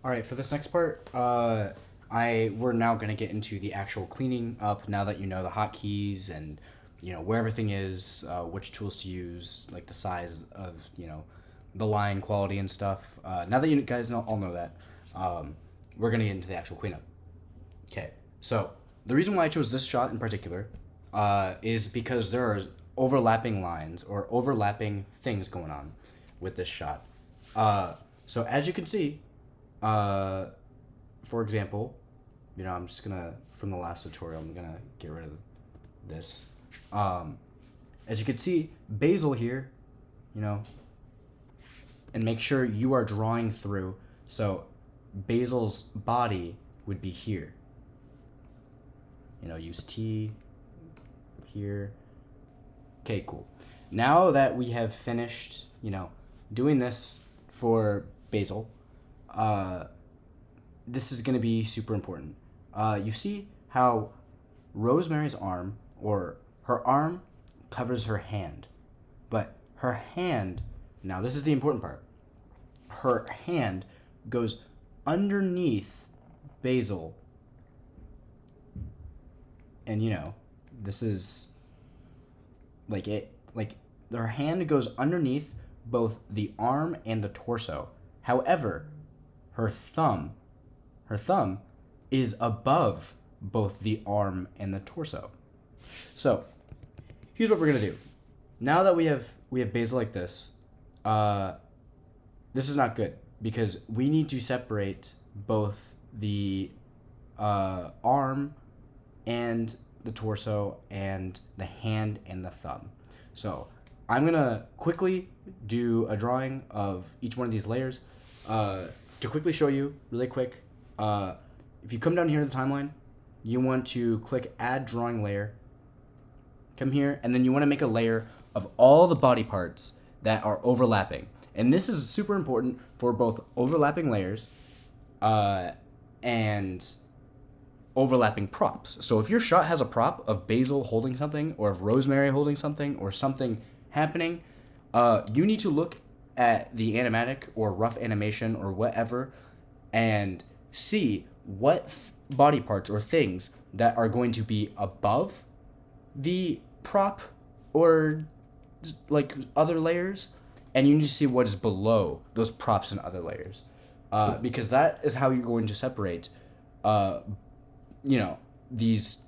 All right, for this next part, we're now gonna get into the actual cleaning up. Now that you know the hotkeys and where everything is, which tools to use, like the size of the line quality and stuff. Now that you guys all know that, we're gonna get into the actual cleanup. Okay, so the reason why I chose this shot in particular is because there are overlapping lines or overlapping things going on with this shot. So as you can see, for example, I'm just gonna, from the last tutorial, I'm gonna get rid of this. As you can see, Basil here, and make sure you are drawing through. So Basil's body would be here. Use T here. Okay, cool. Now that we have finished, doing this for Basil, this is going to be super important. You see how Rosemary's arm, or her arm, covers her hand. But her hand, now this is the important part, her hand goes underneath Basil. And this is like her hand goes underneath both the arm and the torso. However, her thumb is above both the arm and the torso. So here's what we're gonna do. Now that we have Basil like this, this is not good because we need to separate both the arm and the torso and the hand and the thumb. So I'm gonna quickly do a drawing of each one of these layers. To quickly show you, really quick, if you come down here to the timeline, you want to click Add Drawing Layer. Come here, and then you want to make a layer of all the body parts that are overlapping. And this is super important for both overlapping layers and overlapping props. So if your shot has a prop of Basil holding something, or of Rosemary holding something, or something happening, you need to look at the animatic or rough animation or whatever and see what body parts or things that are going to be above the prop or like other layers, and you need to see what is below those props and other layers, because that is how you're going to separate these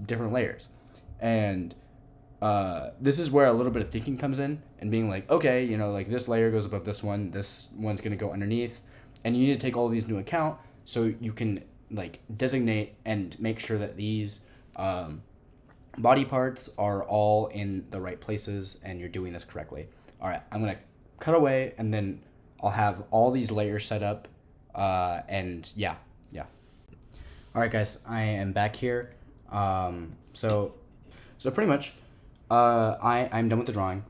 different layers. And this is where a little bit of thinking comes in, and being like, okay, like this layer goes above this one's going to go underneath, and you need to take all of these into account so you can like designate and make sure that these body parts are all in the right places and you're doing this correctly. All right, I'm going to cut away, and then I'll have all these layers set up, and yeah. All right, guys, I am back here. So pretty much, I'm done with the drawing.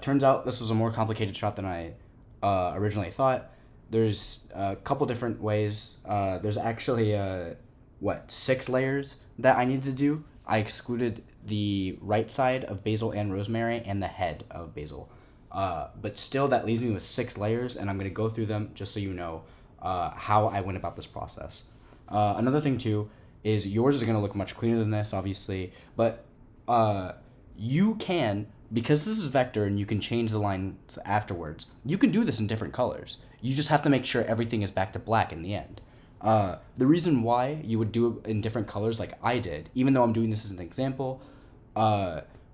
Turns out this was a more complicated shot than I originally thought. There's a couple different ways. There's actually 6 layers that I needed to do. I excluded the right side of Basil and Rosemary and the head of Basil. But still, that leaves me with 6 layers, and I'm going to go through them just so you know how I went about this process. Another thing, too, is yours is going to look much cleaner than this, obviously, but you can, because this is vector and you can change the lines afterwards, you can do this in different colors. You just have to make sure everything is back to black in the end. The reason why you would do it in different colors like I did, even though I'm doing this as an example,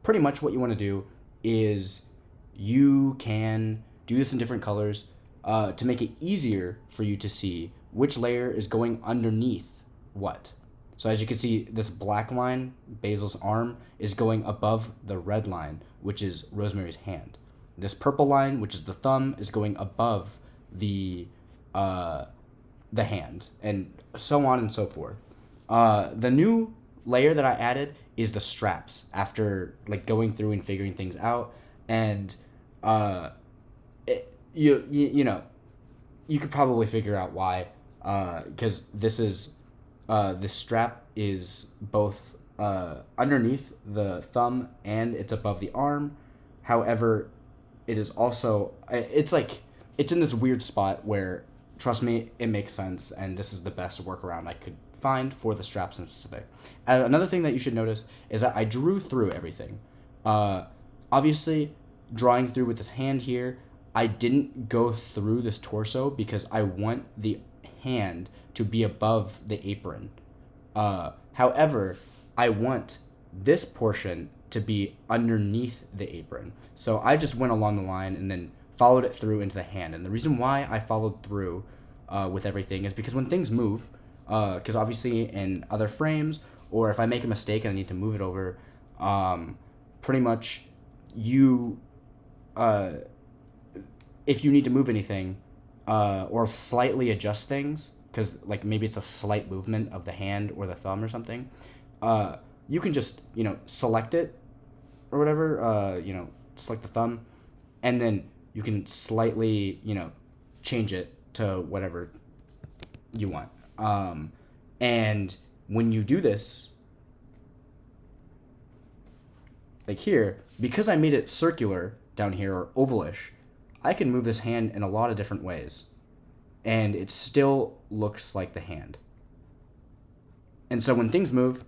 pretty much what you want to do is you can do this in different colors to make it easier for you to see which layer is going underneath what. So as you can see, this black line, Basil's arm, is going above the red line, which is Rosemary's hand. This purple line, which is the thumb, is going above the hand, and so on and so forth. The new layer that I added is the straps after like going through and figuring things out, and you could probably figure out why, because this strap is both underneath the thumb and it's above the arm. However, it is also it's in this weird spot where trust me, it makes sense, and this is the best workaround I could find for the straps in specific. Another thing that you should notice is that I drew through everything. Obviously, drawing through with this hand here, I didn't go through this torso because I want the hand to be above the apron. However, I want this portion to be underneath the apron. So I just went along the line and then followed it through into the hand. And the reason why I followed through with everything is because when things move, because obviously in other frames, or if I make a mistake and I need to move it over, pretty much you, if you need to move anything or slightly adjust things, because like maybe it's a slight movement of the hand or the thumb or something, you can just, select it or whatever, select the thumb, and then you can slightly, change it to whatever you want. And when you do this, like here, because I made it circular down here or ovalish, I can move this hand in a lot of different ways, and it still looks like the hand. And so when things move,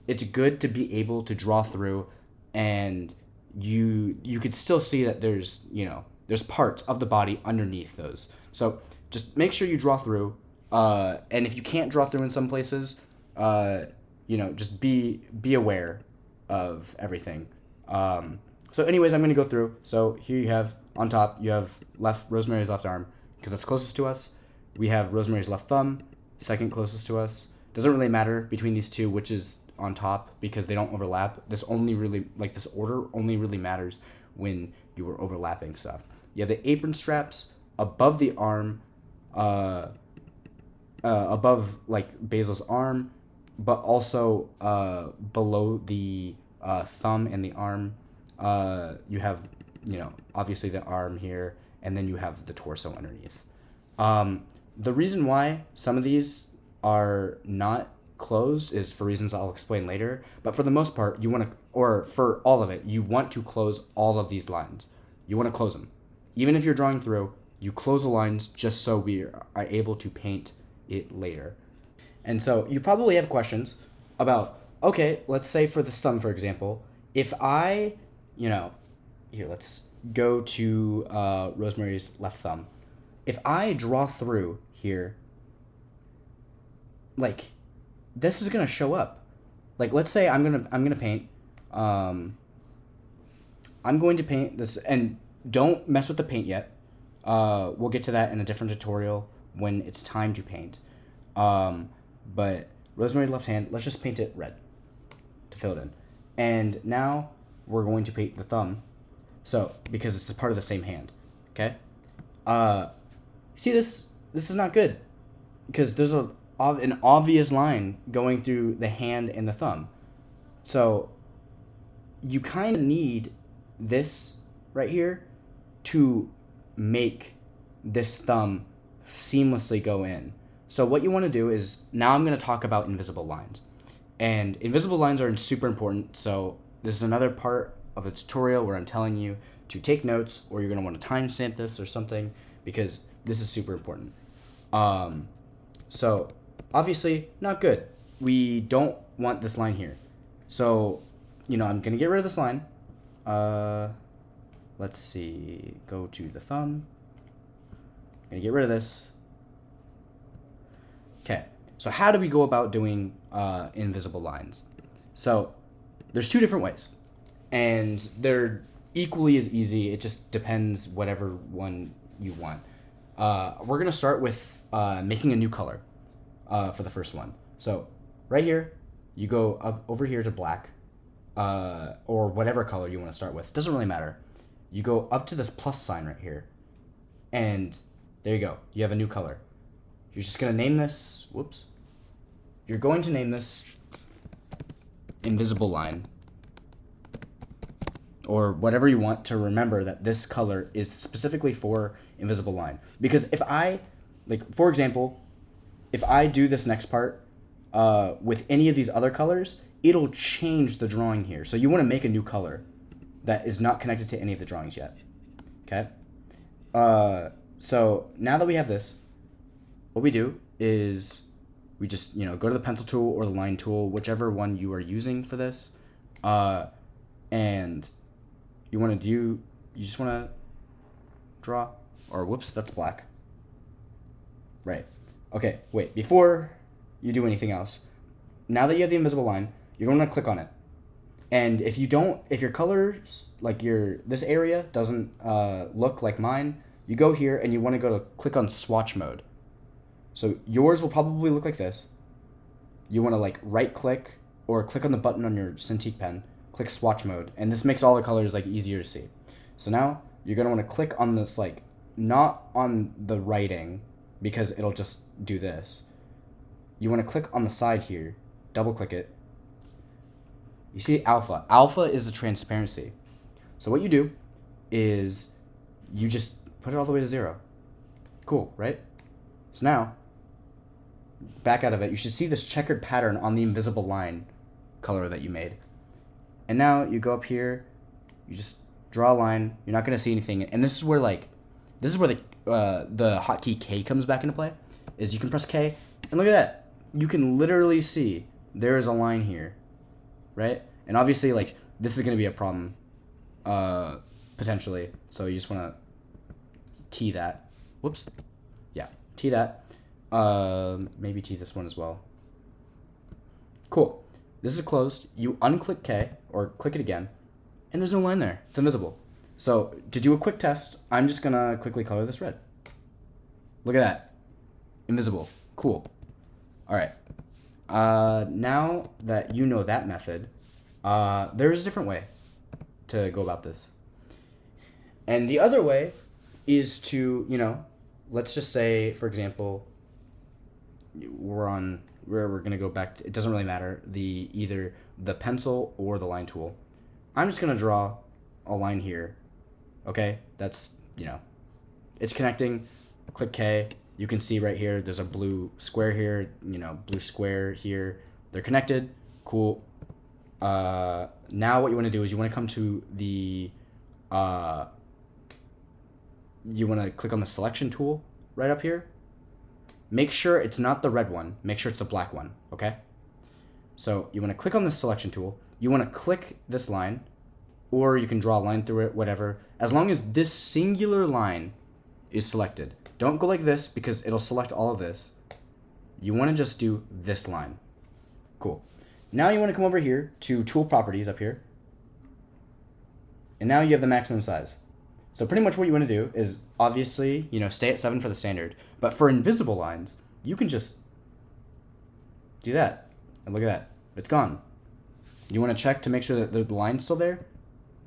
it's good to be able to draw through, and you could still see that there's parts of the body underneath those. So just make sure you draw through, and if you can't draw through in some places, just be aware of everything. So anyways, I'm going to go through. So here you have, on top, you have Rosemary's left arm, because that's closest to us. We have Rosemary's left thumb, second closest to us. Doesn't really matter between these two which is on top, because they don't overlap. This order only really matters when you are overlapping stuff. You have the apron straps above the arm, above like Basil's arm, but also below the thumb and the arm. You have, obviously the arm here, and then you have the torso underneath. The reason why some of these are not closed is for reasons I'll explain later, but for the most part, you want to, or for all of it, you want to close all of these lines. You want to close them. Even if you're drawing through, you close the lines just so we are able to paint it later. And so you probably have questions about, okay, let's say for the thumb, for example, if I, here, let's go to Rosemary's left thumb. If I draw through here, like, this is gonna show up. Like, let's say I'm gonna paint. I'm going to paint this, and don't mess with the paint yet. We'll get to that in a different tutorial when it's time to paint. But Rosemary's left hand, let's just paint it red to fill it in. And now we're going to paint the thumb. So, because it's a part of the same hand, okay? See this? This is not good, because there's an obvious line going through the hand and the thumb. So you kind of need this right here to make this thumb seamlessly go in. So what you want to do is, now I'm going to talk about invisible lines. And invisible lines are super important, so this is another part of the tutorial where I'm telling you to take notes, or you're going to want to timestamp this or something, because this is super important. So obviously not good. We don't want this line here. So, I'm going to get rid of this line. Let's see. Go to the thumb. I'm going to get rid of this. Okay. So how do we go about doing invisible lines? So there's two different ways, and they're equally as easy. It just depends whatever one you want. We're going to start with making a new color for the first one. So right here, you go up over here to black, or whatever color you want to start with. Doesn't really matter. You go up to this plus sign right here, and there you go. You have a new color. You're just going to name this, You're going to name this invisible line, or whatever you want to remember that this color is specifically for invisible line. Because if I, for example, if I do this next part with any of these other colors, it'll change the drawing here. So you want to make a new color that is not connected to any of the drawings yet. Okay? So now that we have this, what we do is we just, go to the pencil tool or the line tool, whichever one you are using for this. And you just want to draw, or whoops, that's black. Right. Okay, wait, before you do anything else, now that you have the invisible line, you're going to click on it. And if your colors, like this area doesn't look like mine, you go here and you want to go to click on swatch mode. So yours will probably look like this. You want to like right click or click on the button on your Cintiq pen, click swatch mode, and this makes all the colors like easier to see. So now you're going to want to click on this, like not on the writing because it'll just do this. You want to click on the side here, double click it. You see alpha. Alpha is the transparency. So what you do is you just put it all the way to 0. Cool, right? So now, back out of it, you should see this checkered pattern on the invisible line color that you made. And now you go up here, you just draw a line. You're not going to see anything. And this is where the hotkey K comes back into play, is you can press K, and look at that. You can literally see there is a line here, right? And obviously, like, this is going to be a problem, potentially. So you just want to T that. Whoops. Yeah, T that. Maybe T this one as well. Cool. This is closed. You unclick K, or click it again, and there's no line there. It's invisible. So to do a quick test, I'm just going to quickly color this red. Look at that. Invisible. Cool. All right. Now that you know that method, there's a different way to go about this. And the other way is to, let's just say, for example, we're going to go back to, it doesn't really matter, either the pencil or the line tool. I'm just going to draw a line here. Okay? That's, it's connecting. Click K. You can see right here, there's a blue square here, blue square here. They're connected. Cool. Now what you want to do is you want to come to the, you want to click on the selection tool right up here. Make sure it's not the red one. Make sure it's the black one, okay? So you want to click on the selection tool. You want to click this line, or you can draw a line through it, whatever. As long as this singular line is selected. Don't go like this because it'll select all of this. You want to just do this line. Cool. Now you want to come over here to tool properties up here. And now you have the maximum size. So pretty much what you want to do is obviously, stay at 7 for the standard. But for invisible lines, you can just do that. And look at that. It's gone. You want to check to make sure that the line's still there?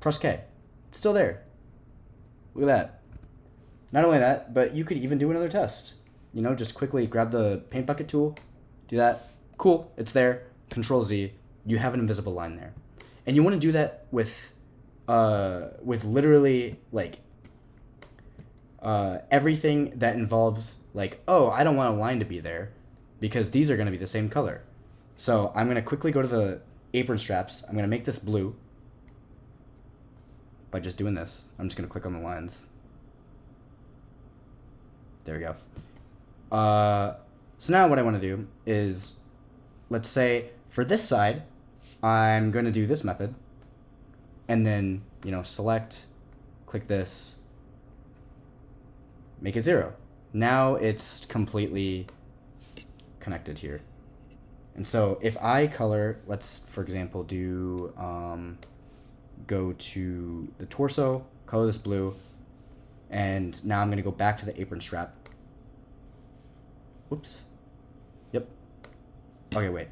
Press K. It's still there. Look at that. Not only that, but you could even do another test. Just quickly grab the paint bucket tool, do that. Cool, it's there. Control Z. You have an invisible line there. And you want to do that with literally, like, everything that involves, like, oh, I don't want a line to be there because these are going to be the same color. So I'm going to quickly go to the apron straps. I'm going to make this blue by just doing this. I'm just going to click on the lines. There we go. So now what I want to do is, let's say for this side, I'm going to do this method. And then, select, click this, make it 0. Now it's completely connected here. And so if I color, let's, for example, do, go to the torso, color this blue, and now I'm going to go back to the apron strap. Whoops. Yep. Okay, wait.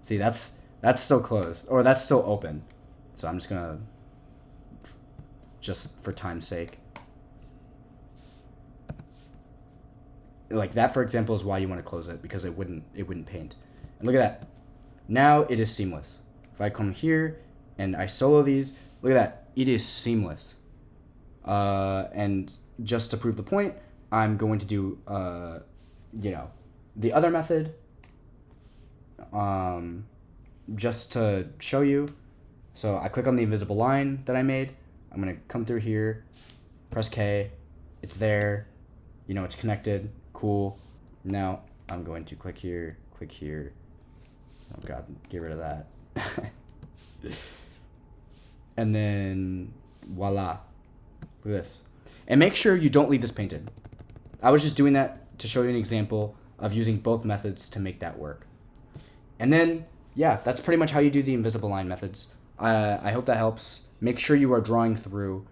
See, that's still closed, or that's still open. So I'm just gonna, just for time's sake. Like that, for example, is why you want to close it, because it wouldn't paint. And look at that. Now it is seamless. If I come here and I solo these, look at that. It is seamless. And just to prove the point, I'm going to do, the other method, just to show you. So I click on the invisible line that I made. I'm going to come through here, press K. It's there. It's connected. Cool. Now I'm going to click here. Oh God, get rid of that. And then voila, look at this. And make sure you don't leave this painted. I was just doing that to show you an example of using both methods to make that work. And then, yeah, that's pretty much how you do the invisible line methods. I hope that helps. Make sure you are drawing through.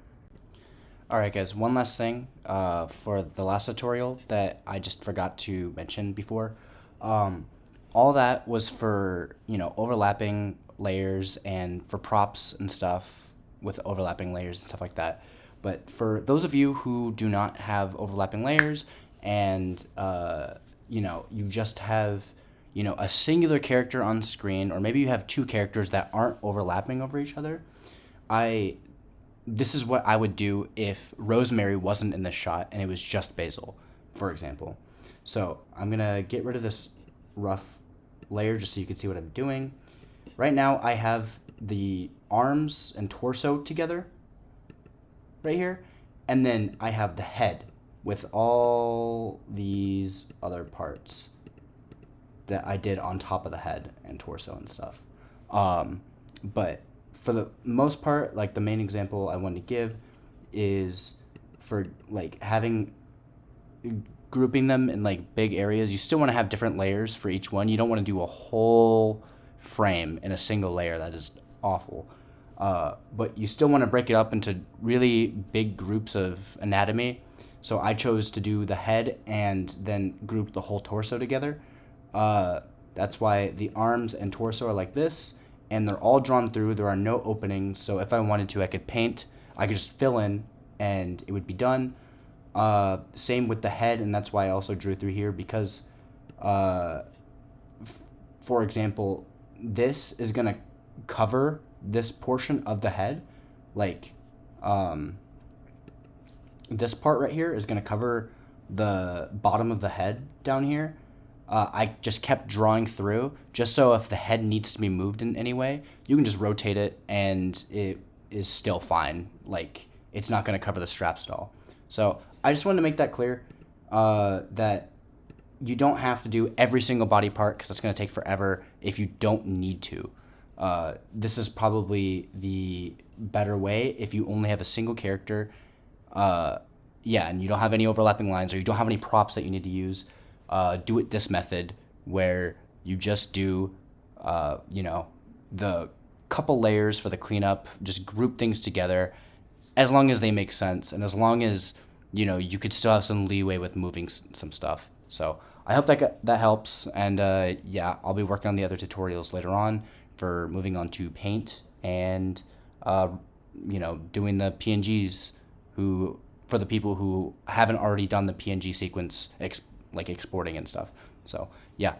All right, guys, one last thing for the last tutorial that I just forgot to mention before. All that was for, overlapping layers and for props and stuff with overlapping layers and stuff like that. But for those of you who do not have overlapping layers and, you just have, a singular character on screen, or maybe you have two characters that aren't overlapping over each other, this is what I would do if Rosemary wasn't in the shot and it was just Basil, for example. So I'm going to get rid of this rough layer just so you can see what I'm doing. Right now I have the arms and torso together right here, and then I have the head with all these other parts that I did on top of the head and torso and stuff. But for the most part, like the main example I wanted to give is for like grouping them in like big areas. You still want to have different layers for each one. You don't want to do a whole frame in a single layer. That is awful. But you still want to break it up into really big groups of anatomy. So I chose to do the head and then group the whole torso together. That's why the arms and torso are like this, and they're all drawn through. There are no openings, so if I wanted to, I could paint. I could just fill in, and it would be done. Same with the head, and that's why I also drew through here, because, for example, this is going to cover this portion of the head. Like, this part right here is going to cover the bottom of the head down here. I just kept drawing through just so if the head needs to be moved in any way, you can just rotate it and it is still fine. Like, it's not going to cover the straps at all. So I just wanted to make that clear, that you don't have to do every single body part because it's going to take forever if you don't need to. This is probably the better way if you only have a single character, and you don't have any overlapping lines or you don't have any props that you need to use. Do it this method where you just do, the couple layers for the cleanup, just group things together as long as they make sense and as long as, you could still have some leeway with moving some stuff. So I hope that helps. And I'll be working on the other tutorials later on for moving on to Paint and, doing the PNGs for the people who haven't already done the PNG sequence, like exporting and stuff. So yeah,